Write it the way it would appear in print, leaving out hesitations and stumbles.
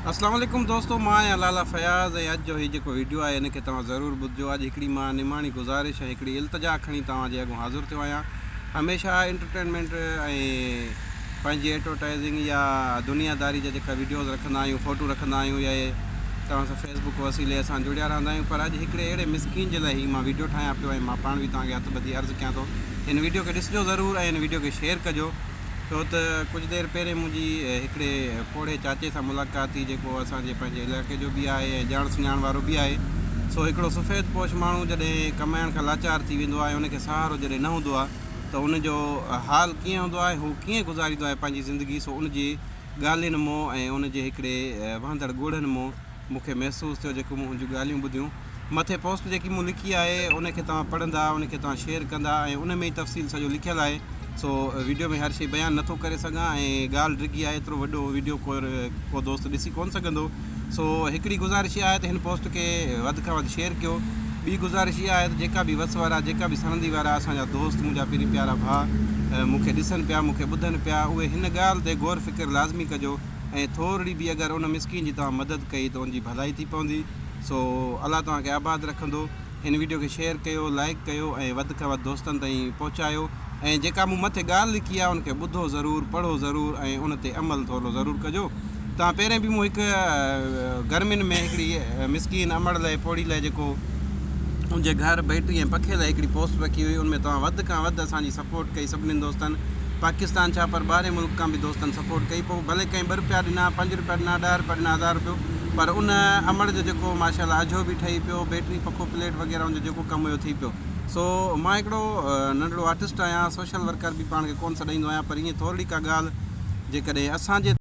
अस्सलाम वालेकुम दोस्तों, मां आहियां लाला फयाज़ ऐं अॼु जो हीउ जेको वीडियो आहे हिनखे तव्हां ज़रूरु ॿुधिजो। अॼु हिकिड़ी मां निमाणी गुज़ारिश ऐं हिकिड़ी इल्तिजा खणी तव्हांजे अॻु हाज़िर थियो आहियां। हमेशह एंटरटेनमेंट ऐं पंहिंजी एडवर्टाइज़िंग या दुनियादारी जा जेका वीडियोज़ रखंदा आहियूं, फ़ोटू रखंदा आहियूं या तव्हां सां फेसबुक वसीले असां जुड़िया रहंदा आहियूं। पर अॼु हिकिड़े अहिड़े मिसकिन जे लाइ मां वीडियो ठाहियां पियो ऐं मां पाण बि तव्हांखे हथ ॿधी अर्ज़ु कयां थो, हिन वीडियो खे ॾिसिजो ज़रूरु ऐं हिन वीडियो खे शेयर कजो। छो त कुझु देरि पहिरें मुंहिंजी हिकिड़े पोड़े चाचे सां मुलाक़ात थी, जेको असांजे पंहिंजे इलाइक़े जो बि आहे ऐं ॼाण सुञाण वारो बि आहे। सो हिकिड़ो सफ़ेद पोश माण्हू जॾहिं कमाइण खां लाचार थी वेंदो आहे, उनखे सहारो जॾहिं न हूंदो आहे त उनजो हाल कीअं हूंदो आहे, हू कीअं गुज़ारींदो आहे पंहिंजी ज़िंदगी। सो उनजी ॻाल्हियुनि मां ऐं उनजे हिकिड़े वहंदड़ ॻोढ़नि मां मूंखे महसूसु थियो, जेको मूं हुनजूं ॻाल्हियूं ॿुधियूं। मथे पोस्ट जेकी मूं लिखी आहे उनखे तव्हां पढ़ंदा, उनखे तव्हां शेयर कंदा ऐं उन में ई तफ़सील सॼो लिखियलु आहे। सो वीडियो में हर शइ बयानु नथो करे सघां ऐं ॻाल्हि डिघी आहे, एतिरो वॾो वीडियो को दोस्त ॾिसी कोन सघंदो। सो हिकिड़ी गुज़ारिश इहा आहे त हिन पोस्ट खे वधि खां वधि शेयर कयो। ॿी गुज़ारिश इहा आहे त जेका बि वस वारा, जेका बि सनंदी वारा असांजा दोस्त, मुंहिंजा पहिरीं प्यारा भाउ मूंखे ॾिसनि पिया, मूंखे ॿुधनि पिया, उहे हिन ॻाल्हि ते गौर फ़िक्र लाज़मी कजो ऐं थोरी बि अगरि उन मिसकिन जी तव्हां मदद कई त उनजी भलाई थी पवंदी। सो अलाह तव्हांखे आबाद रखंदो। हिन वीडियो खे शेयर कयो, लाइक कयो ऐं वधि खां वधि दोस्तनि ताईं पहुचायो। ऐं जेका मूं मथे ॻाल्हि लिखी आहे उनखे ॿुधो ज़रूरु, पढ़ो ज़रूरु ऐं उन ते अमल थोरो ज़रूरु कजो। तव्हां पहिरें बि मूं हिकु गर्मियुनि में हिकिड़ी मिसकिन अमड़ लाइ, पोड़ी लाइ, जेको मुंहिंजे घर बैटरी ऐं पखे लाइ हिकिड़ी पोस्ट रखी हुई, उनमें तव्हां वधि खां वधि असांजी सपोर्ट कई सभिनीनि दोस्तनि। पाकिस्तान छा पर ॿाहिरि मुल्क खां बि दोस्तनि सपोर्ट कई। पोइ भले कंहिं ॿ रुपया ॾिना, 5 रुपया ॾिना, 10 रुपया ॾिना, 1000 रुपयो, पर उन अमड़ जो जेको माशाल्लाह अझो बि ठही पियो, बैटरी पखो प्लेट वग़ैरह उनजो जेको कमु हुयो थी पियो। सो मां हिकिड़ो नंढिड़ो आर्टिस्ट आहियां, सोशल वर्कर बि पाण खे कोन सॾाईंदो आहियां, पर ईअं थोरी का ॻाल्हि जेकॾहिं असांजे